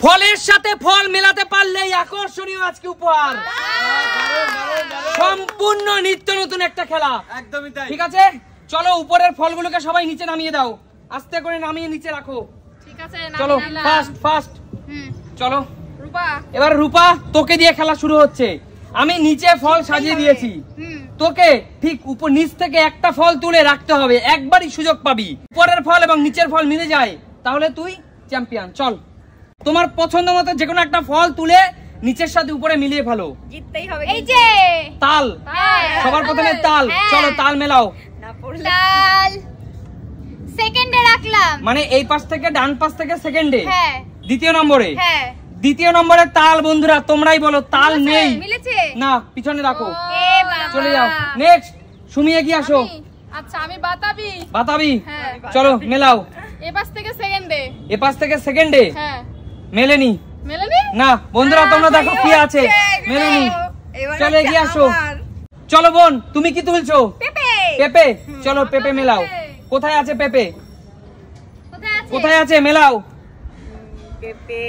ফলের সাথে ফল মেলাতে পারলেই আকর্ষণীয় আজকে উপহার। সম্পূর্ণ নিত্য নতুন একটা খেলা। একদমই তাই। ঠিক আছে, চলো উপরের ফলগুলোকে সবাই নিচে নামিয়ে দাও, আস্তে করে নামিয়ে নিচে রাখো। ঠিক আছে, চলো ফাস্ট ফাস্ট। চলো রূপা, এবার রূপা তোকে দিয়ে খেলা শুরু হচ্ছে। আমি নিচে ফল সাজিয়ে দিয়েছি, তোকে ঠিক উপর নিচ থেকে একটা ফল তুলে রাখতে হবে, একবারই সুযোগ পাবি। উপরের ফল এবং নিচের ফল মিলে যায় তাহলে তুই চ্যাম্পিয়ন। চল তোমার পছন্দ মতো যে কোনো একটা ফল তুলে নিচের সাথে উপরে মিলিয়ে ফেলো। জিততেই হবে। এই যে তাল, সবার প্রথমে তাল। চলো তাল মেলাও। তাল সেকেন্ডে রাখলাম, মানে এই পাশ থেকে ডান পাশ থেকে সেকেন্ডে। হ্যাঁ, দ্বিতীয় নম্বরে। হ্যাঁ, দ্বিতীয় নম্বরে তাল। বন্ধুরা তোমরাই বলো, তাল নেই। মিলেছে না, পিছনে রাখো। এ বাবা, চলে যাও। নেক্সট সুমি এগিয়ে আসো। আচ্ছা আমি বাতাবি। বাতাবি, হ্যাঁ। চলো মেলাও। এ পাশ থেকে সেকেন্ডে। এ পাশ থেকে সেকেন্ডে। হ্যাঁ, মেলেনি। মেলেনি না বন্ধুরা তোমরা দেখো কি আছে, মেলেনি। চলো এগিয়ে আসো। চলো বোন, তুমি কি তুলছো? পেঁপে। পেঁপে, চলো পেঁপে মেলাও। কোথায় আছে পেঁপে? কোথায় আছে? মেলাও। পেঁপে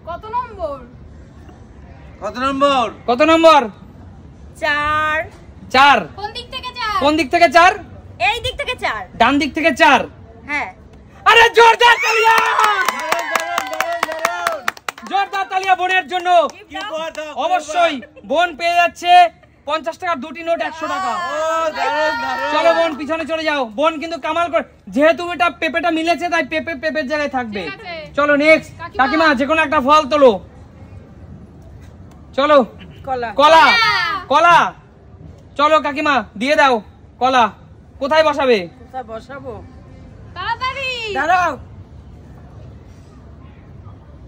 কত নম্বর? কত নম্বর? কত নম্বর? 4। 4। কোন দিক থেকে 4? কোন দিক থেকে 4? এই দিক থেকে 4। ডান দিক থেকে 4। হ্যাঁ। আরে জোরদার তালিয়া, জোরদার তালিয়া বোনের জন্য। অবশ্যই বোন পেয়ে যাচ্ছে 50 টাকার দুটি নোট, 100 টাকা। চলো বোন পিছনে চলে যাও। বোন কিন্তু কামাল করে, যেহেতু এটা পেঁপেটা মিলেছে তাই পেঁপে পেঁপের জায়গায় থাকবে। চলো নেক্সট কাকিমা যে কোনো একটা ফল তোলো। চলো কলা, কলা, কলা। চলো কাকিমা দিয়ে দাও কলা। কোথায় বসাবে? কোথায় বসাবো? তাড়াতাড়ি দাঁড়াও।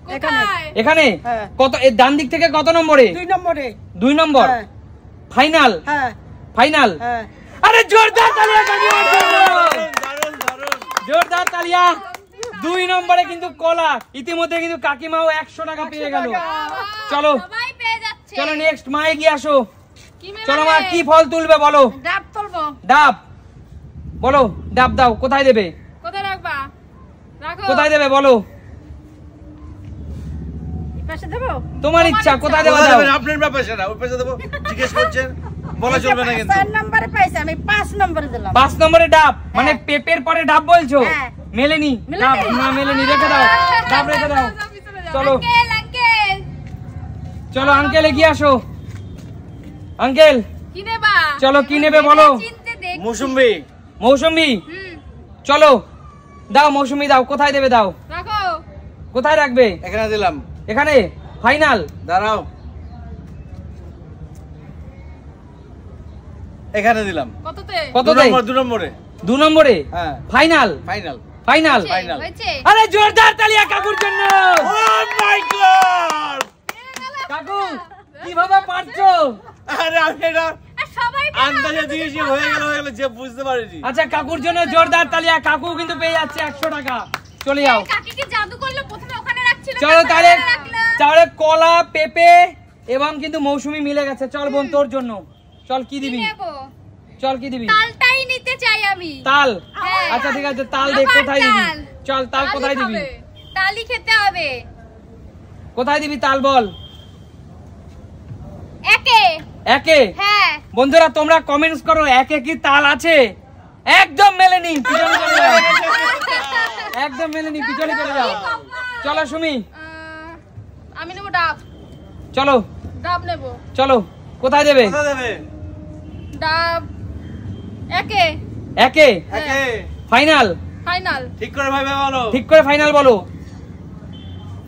কোথায়? এখানে। হ্যাঁ। কত ডান দিক থেকে কত নম্বরে? 2 নম্বরে। 2 নম্বর। হ্যাঁ। ফাইনাল। হ্যাঁ, ফাইনাল। হ্যাঁ। আরে জোরদার তালিয়া কাকিমার জন্য। জোরদার তালিয়া। 2 নম্বরে কিন্তু কলা। ইতিমধ্যে কিন্তু কাকিমাও 100 টাকা পেয়ে গেল। চলো সবাই পেয়ে যাচ্ছে। চলো নেক্সট মা এগিয়ে আসো। কি মেলাবে? চলো মা কি ফল তুলবে বলো? ডাব তুলবো। ডাব বলো, ডাব দাও। কোথায় দেবে? কোথায় রাখবা? রাখো। কোথায় দেবে বলো? এই পাশে দেবো? তোমার ইচ্ছা, কোথায় দেবে দাও। আপনার ব্যাপার সেটা, ওই পাশে দেবো জিজ্ঞেস করছেন, বলা চলবে না কিন্তু। 4 নম্বরে পাইছি, আমি 5 নম্বরে দিলাম। 5 নম্বরে ডাব, মানে পেঁপের পরে ডাব বলছো? হ্যাঁ। মেলেনি ডাব, না মেলেনি, রেখে দাও ডাব, রেখে দাও। চলো আঙ্কেল, আঙ্কেল চলো আঙ্কেল এগিয়ে আসো। আঙ্কেল কি নেবা? চলো কি নেবে বলো? চিনতে দেখ। মৌসুমী। মৌসুমী, চলো দাও মৌসুমী দাও। কোথায় দেবে দাও? রাখো। কোথায় রাখবে? এখানে দিলাম। এখানে ফাইনাল। দাঁড়াও, এখানে দিলাম। কততে? কততে? 2 নম্বরে। 2 নম্বরে। হ্যাঁ। ফাইনাল। ফাইনাল। ফাইনাল। ফাইনাল। হয়েছে? আরে জোরদার তালিয়া কাকুর জন্য। ও মাই গড! কাকু কিভাবে পারছো? আরে আমি এটা আর সবাই আন্দাজে দিয়েছি, হয়ে গেল যে বুঝতে পারিনি। আচ্ছা কাকুর জন্য জোরদার তালিয়া। কাকু কিন্তু পেয়ে যাচ্ছে 100 টাকা। চলে যাও। কাকি কি জাদু করলো? প্রথমে ওখানে রাখছিল, চলো তাহলে তাহলে কলা, পেঁপে এবং কিন্তু মৌসুমী মিলে গেছে। চল বোন তোর জন্য। চল কি দিবি? চল কি দিবি? তালটাই নিতে চাই আমি। তাল। হ্যাঁ। আচ্ছা ঠিক আছে, তাল দে। আবার কোথায় দিবি? তাল। চল তাল কোথায় দিবি? তালই খেতে হবে। কোথায় দিবি তাল বল? একে। একে। হ্যাঁ। বন্ধুরা তোমরা কমেন্টস করো, একে কি তাল আছে? একদম মেলেনি, পিছনে চলে যাও। একদম মেলেনি, পিছনে চলে যাও। চলো সুমি। আমি নেবো ডাব। চলো ডাব নেবো। চলো কোথায় দেবে? কোথায় দেবে? ডাব একে। একে। একে। ফাইনাল। ফাইনাল। ঠিক করে ভাই বলো। ঠিক করে ফাইনাল বলো।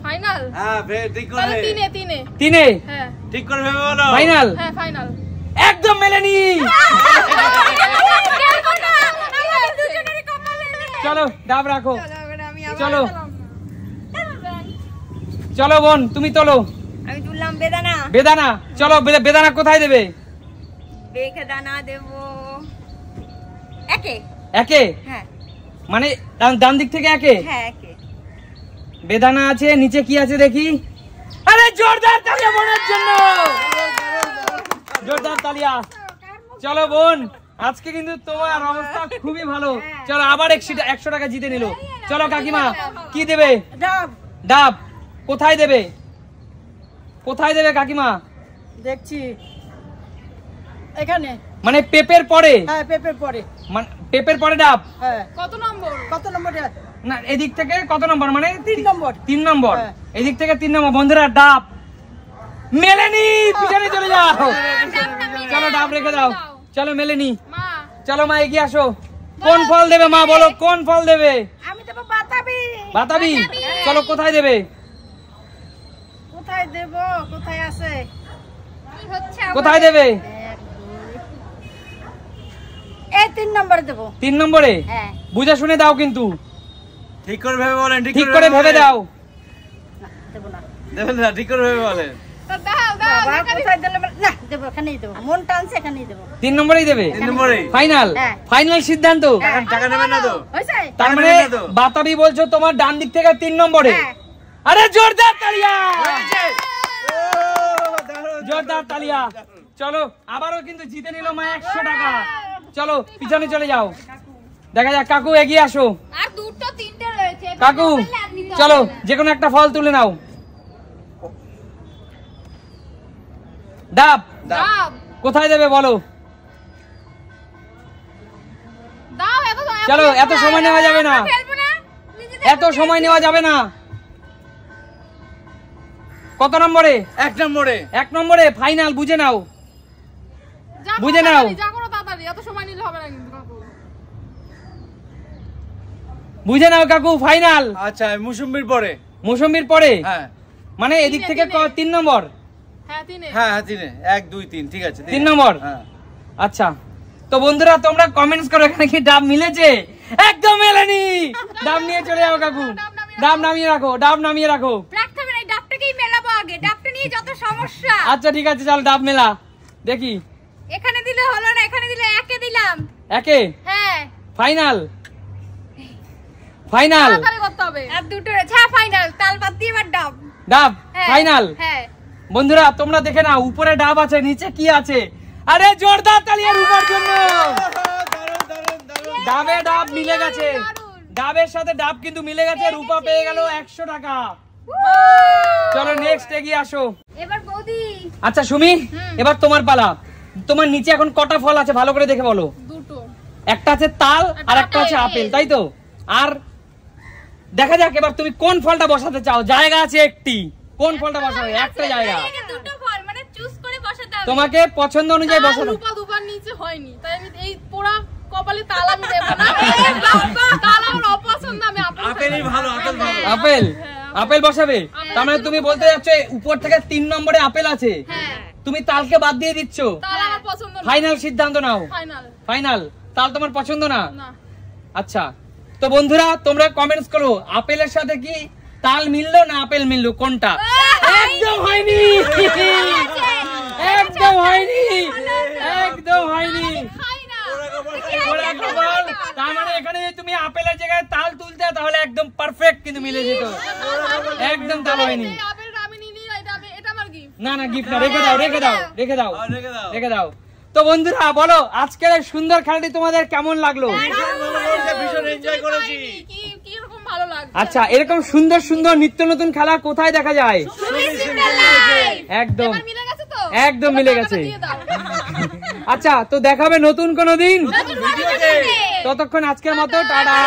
ফাইনাল। হ্যাঁ ঠিক করে। তাহলে তিনে তিনে। তিনে। হ্যাঁ ঠিক করে ভেবে বলো। ফাইনাল। হ্যাঁ ফাইনাল। একদম মেলেনি। চলো ডাব রাখো। চলো চলো বোন তুমি তোলো। আমি তুললাম বেদানা। বেদানা। চলো বেদানা কোথায় দেবে? বেদানা দেব একে। একে। হ্যাঁ। মানে ডান দিক থেকে একে। হ্যাঁ একে। বেদানা আছে, নিচে কি আছে দেখি? আরে জোরদার তালিয়া বোনের জন্য। জোরদার তালিয়া। চলো বোন আজকে কিন্তু তোমার অবস্থা খুবই ভালো। চলো আবার 100 টাকা জিতে নিল। চলো কাকিমা কি দেবে? ডাব। ডাব কোথায় দেবে? কোথায় দেবে কাকিমা? দেখছি এখানে। মানে পেপের পরে? হ্যাঁ পেপের পরে। মানে পেপের পরে ডাব? হ্যাঁ। কত নম্বর? কত নম্বরে? না এদিক থেকে কত নম্বর? মানে 3 নম্বর। 3 নম্বর। হ্যাঁ। এদিক থেকে 3 নম্বর। বন্ধুরা ডাব মেলেনি, পিছনে চলে যাও। চলো ডাব রেখে দাও, চলো মেলেনি। মা চলো মা এগিয়ে আসো। কোন ফল দেবে মা বলো, কোন ফল দেবে? আমি দেব বাতাবি। বাতাবি? চলো কোথায় দেবে? কোথায় দেব? কোথায় আছে? কি হচ্ছে? কোথায় দেবে? এই 3 নম্বরে দেব। 3 নম্বরে? হ্যাঁ। বুঝে শুনে দাও কিন্তু, ঠিক করে ভেবে বলেন। ঠিক করে ভেবে দাও। না দেব না। দেবেন না, ঠিক করে ভেবে বলেন। তো দাও দাও বাবা কোথায় দিলে না দেব, এখানেই দেব। মন টানছে এখানেই দেব। 3 নম্বরেই দেবে? 3 নম্বরে। ফাইনাল? হ্যাঁ। ফাইনাল সিদ্ধান্ত? টাকা নেবেন না তো? হইছে? তার মানে নেবেন না তো? বাতাবি বলছো তোমার ডান দিক থেকে 3 নম্বরে? হ্যাঁ। আরে জোরদার তালিয়া, ও, দারুণ, জোরদার তালিয়া। চলো আবারও কিন্তু জিতে নিল মা 100 টাকা। চলো পিছনে চলে যাও, দেখা যাক। কাকু এগিয়ে আসো। আর দুটো তিনটে রয়েছে। কাকু চলো যে কোনো একটা ফল তুলে নাও। ডাব দাও কোথায় দেবে বলো? দাও চলো, এত সময় নেওয়া যাবে না। ফেলবো না, নিজে এত সময় নেওয়া যাবে না। কত নম্বরে? 1 নম্বরে। 1 নম্বরে ফাইনাল। বুঝে নাও, যা করো বুঝে নাও। তাড়াতাড়ি, যা করো তাড়াতাড়ি, এত সময় নিলে হবে না কিন্তু কাকু। বুঝে নাও কাকু, ফাইনাল। আচ্ছা মুসুম্বির পরে। মৌসুমীর পরে? হ্যাঁ মানে এদিক থেকে 3 নম্বর? হ্যাঁ তিনে। হ্যাঁ হ্যাঁ 3 1 2 3 ঠিক আছে। 3 নম্বর? হ্যাঁ। আচ্ছা তো বন্ধুরা তোমরা কমেন্টস করো এখানে কি ডাব মিলেছে? একদম মেলেনি। ডাব নিয়ে চলে যাও কাকু, ডাব নামিয়ে রাখো, ডাব নামিয়ে রাখো। রাখতে হবে না, এই ডাবটাকেই মেলাবো আগে। ডাবটা নিয়ে যত সমস্যা। আচ্ছা ঠিক আছে, চল ডাব মেলা দেখি। এখানে দিলে হলো না, এখানে দিলে একে দিলাম। একে? হ্যাঁ ফাইনাল? ফাইনাল? তাড়াতাড়ি করতে হবে। আর দুটো রয়েছে। হ্যাঁ ফাইনাল। তাল বাদ দিয়ে এবার ডাব। ডাব হ্যাঁ, ফাইনাল? হ্যাঁ। বন্ধুরা তোমরা দেখে নাও, উপরে ডাব আছে, নিচে কি আছে? আরে জোরদার তালিয়া রূপার জন্য। দারুণ দারুণ দারুণ। ডাবে ডাব মিলে গেছে, দারুণ। ডাবের সাথে ডাব কিন্তু মিলে গেছে। রূপা পেয়ে গেল 100 টাকা। চলো নেক্সট এগিয়ে আসো। এবার বৌদি। আচ্ছা সুমি, এবার তোমার পালা। তোমার নিচে এখন কটা ফল আছে ভালো করে দেখে বলো? দুটো। একটা আছে তাল আর একটা আছে আপেল, তাই তো? আর দেখা যাক এবার তুমি কোন ফলটা বসাতে চাও। জায়গা আছে একটি, কোন ফলটা বসাবে? একটা জায়গা। দুটো ফল মানে চুজ করে বসাতে হবে। তোমাকে পছন্দ অনুযায়ী বসাতে। রূপা দুবার নিচে হয়নি, তাই আমি এই পোড়া কপালে তাল আমি দেব না। তাল আমার অপছন্দ, আমি আপেলই ভালো, আপেল ভালো। আপেল? আপেল বসাবে? তার মানে তুমি বলতে যাচ্ছ উপর থেকে 3 নম্বরে আপেল আছে, হ্যাঁ তুমি তালকে বাদ দিয়ে দিচ্ছ। তাল আমার পছন্দ না। ফাইনাল সিদ্ধান্ত নাও। ফাইনাল। ফাইনাল? তাল তোমার পছন্দ না? না। আচ্ছা তো বন্ধুরা তোমরা কমেন্টস করো, আপেলের সাথে কি তাল মিললো না আপেল মিললো, কোনটা? একদম হয়নি, একদম হয়নি, একদম হয়নি। খাই না। ওরা কপাল। তার মানে এখানে যদি তুমি আপেলের জায়গায় তাল তুলতে তাহলে একদম পারফেক্ট কিন্তু মিলে যেত। একদম তাল হয়নি। এই আপেলটা আমি নিই নি, এটা আমার গিফট। না না গিফট না, রেখে দাও, রেখে দাও, রেখে দাও, রেখে দাও। রেখে দাও। তো বন্ধুরা বলো আজকের এই সুন্দর খেলাটি তোমাদের কেমন লাগলো? ভীষণ এনজয় করেছি। কি কি রকম ভালো লাগছে। আচ্ছা এরকম সুন্দর সুন্দর নিত্য নতুন খেলা কোথায় দেখা যায়? একদম এবার মিলে গেছে তো? একদম মিলে এবার গেছে। টাকাটা দিয়ে দাও। আচ্ছা তো দেখাবে নতুন কোনো দিন। নতুন ভিডিওতে। ততক্ষণ আজকের মতো টাটা।